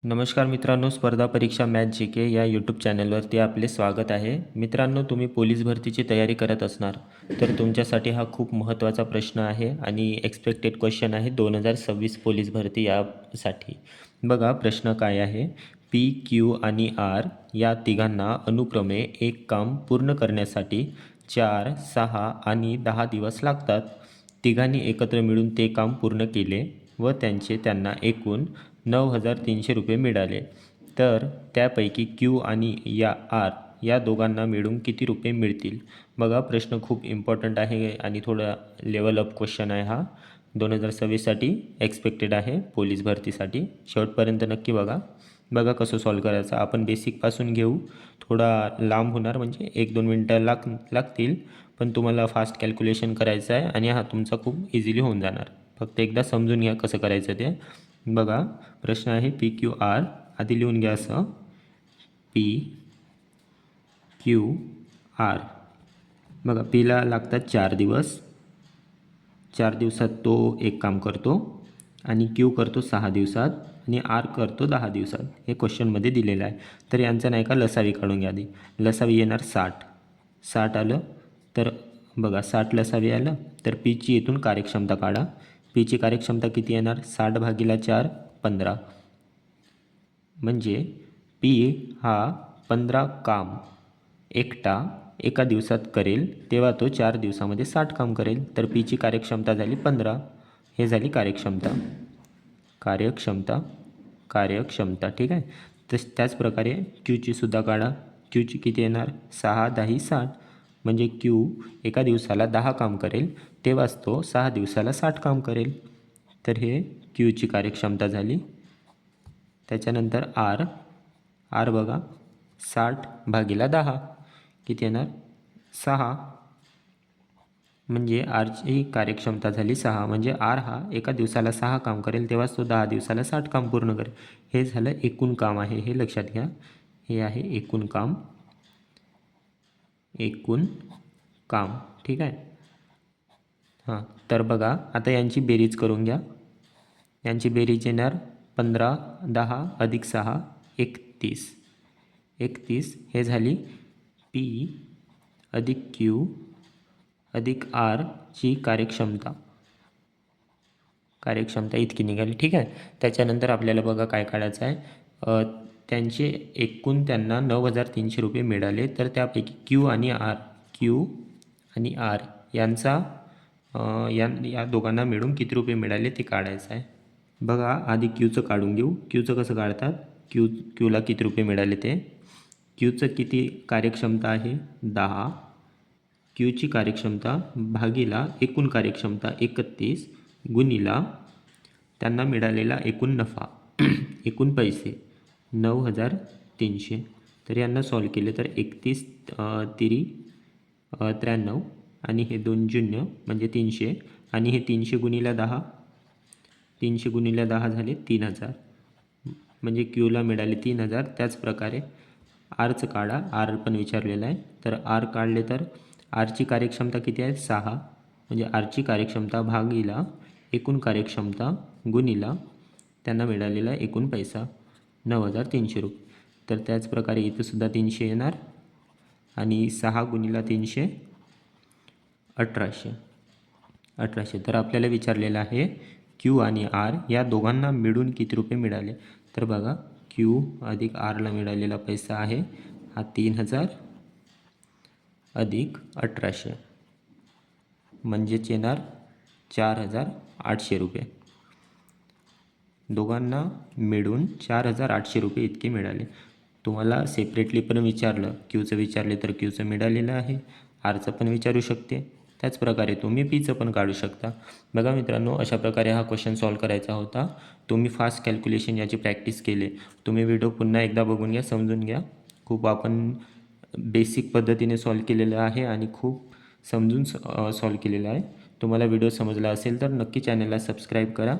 नमस्कार मित्रांनो, स्पर्धा परीक्षा मॅथ जी के या यूट्यूब चॅनलवरती आपले स्वागत आहे. मित्रांनो, तुम्ही पोलीस भरतीची तयारी करत असणार तर तुमच्यासाठी हा खूप महत्त्वाचा प्रश्न आहे आणि एक्सपेक्टेड क्वेश्चन आहे 2026 पोलीस भरती यासाठी. बघा प्रश्न काय आहे. पी, क्यू आणि आर या तिघांना अनुक्रमे एक काम पूर्ण करण्यासाठी 4, 6 आणि 10 दिवस लागतात. तिघांनी एकत्र मिळून ते काम पूर्ण केले व त्यांना एकूण 9,300 रुपये मिळाले. तर त्यापैकी क्यू आणि आर या दोघांना मिळून किती रुपये मिळतील? बघा प्रश्न खूप इम्पॉर्टंट आहे आणि थोडा लेवल अप क्वेश्चन आहे हा. 2026साठी एक्सपेक्टेड आहे पोलीस भरतीसाठी. शेवटपर्यंत नक्की बघा कसं सॉल्व करायचं. आपण बेसिकपासून घेऊ. थोडा लांब होणार म्हणजे 1-2 मिनटं लागतील, पण तुम्हाला फास्ट कॅल्क्युलेशन करायचं आहे आणि हा तुमचा खूप इझिली होऊन जाणार. फक्त एकदा समजून घ्या कसं करायचं ते. बघा प्रश्न आहे पी क्यू आर. आधी लिहून घ्या असं, पी क्यू आर. बघा पीला लागतात 4 दिवस. 4 दिवसात तो एक काम करतो आणि क्यू करतो 6 दिवसात आणि आर करतो 10 दिवसात. हे क्वेश्चनमध्ये दिलेलं आहे. तर यांचा नाही का लसावी काढून घ्या आधी. लसावी येणार 60. 60 आलं तर बघा 60 लसावी आलं तर पीची इथून कार्यक्षमता काढा. पीची कार्यक्षमता किती येणार? 60/4 15. म्हणजे पी हा 15 काम एकटा एका दिवसात करेल, तेव्हा तो 4 दिवसामध्ये 60 काम करेल. तर पीची कार्यक्षमता झाली 15. हे झाली कार्यक्षमता. कार्यक्षमता ठीक आहे. त्याचप्रकारे क्यूची सुद्धा काढा. क्यूची किती येणार? 6, 10, 60. म्हणजे क्यू एका दिवसाला 10 काम करेल, तेव्हाच तो 6 दिवसाला 60 काम करेल. तर हे क्यूची कार्यक्षमता झाली. त्याच्यानंतर आर बघा 60/10 किती येणार? 6. म्हणजे आरची कार्यक्षमता झाली 6. म्हणजे आर हा एका दिवसाला 6 काम करेल, तेव्हाच तो 10 दिवसाला 60 काम पूर्ण करेल. हे झालं एकूण काम आहे, हे लक्षात घ्या. हे आहे एकूण काम. ठीक आहे. हां, तर बघा आता यांची बेरीज करून घ्या. यांची बेरीज येणार 15, 10 अधिक 6 31. 31 हे झाली पी अधिक क्यू अधिक आरची कार्यक्षमता इतकी निघाली. ठीक आहे. त्याच्यानंतर आपल्याला बघा काय काढायचं आहे. त्यांचे एकूण त्यांना 9,300 रुपये मिळाले. तर त्यापैकी क्यू आणि आर यांचा या दोघांना मिळून किती रुपये मिळाले ते काढायचं आहे. बघा आधी क्यूचं काढून घेऊ. क्यूचं कसं काढतात? क्यूला किती रुपये मिळाले ते. क्यूचं किती कार्यक्षमता आहे? 10. क्यूची कार्यक्षमता भागीला एकूण कार्यक्षमता 31 गुणिला त्यांना मिळालेला एकूण नफा एकूण पैसे 9,300. तर यांना सॉल्व केले तर 31 तिरी 93 आणि हे 2 शून्य म्हणजे 300 आणि हे 300 गुणिला 10. 300 गुणिला 10 झाले 3,000. म्हणजे क्यूला मिळाले 3,000. त्याचप्रकारे आरचं काढा. आर पण विचारलेलं आहे. तर आर काढले तर आरची कार्यक्षमता किती आहे? 6. म्हणजे आरची कार्यक्षमता भागीला एकूण कार्यक्षमता गुणिला त्यांना मिळालेला एकूण पैसा 9,300 रुपये. तर त्याचप्रकारे इथं सुद्धा 300 येणार आणि 6 गुणिला 300 1800. तर आपल्याला विचारलेलं आहे क्यू आणि आर या दोघांना मिळून किती रुपये मिळाले. तर बघा क्यू अधिक आरला मिळालेला पैसा आहे हा 3,000 अधिक 1800 म्हणजेच येणार 4,800 रुपये. दोघांना मिळून 4,800 रुपये इतके मिळाले. तुम्हाला सेपरेटली पण विचारलं, क्यूचं विचारले तर क्यूचं मिळालेलं आहे, आरचं पण विचारू शकते. त्याचप्रकारे तुम्ही पीचं पण काढू शकता. बघा मित्रांनो, अशा प्रकारे हा क्वेश्चन सॉल्व करायचा होता. तुम्ही फास्ट कॅल्क्युलेशन याची प्रॅक्टिस केले. तुम्ही व्हिडिओ पुन्हा एकदा बघून घ्या, समजून घ्या. खूप आपण बेसिक पद्धतीने सॉल्व केलेलं आहे आणि खूप समजून सॉल्व केलेलं आहे. तुम्हाला व्हिडिओ समजला असेल तर नक्की चॅनलला सबस्क्राईब करा.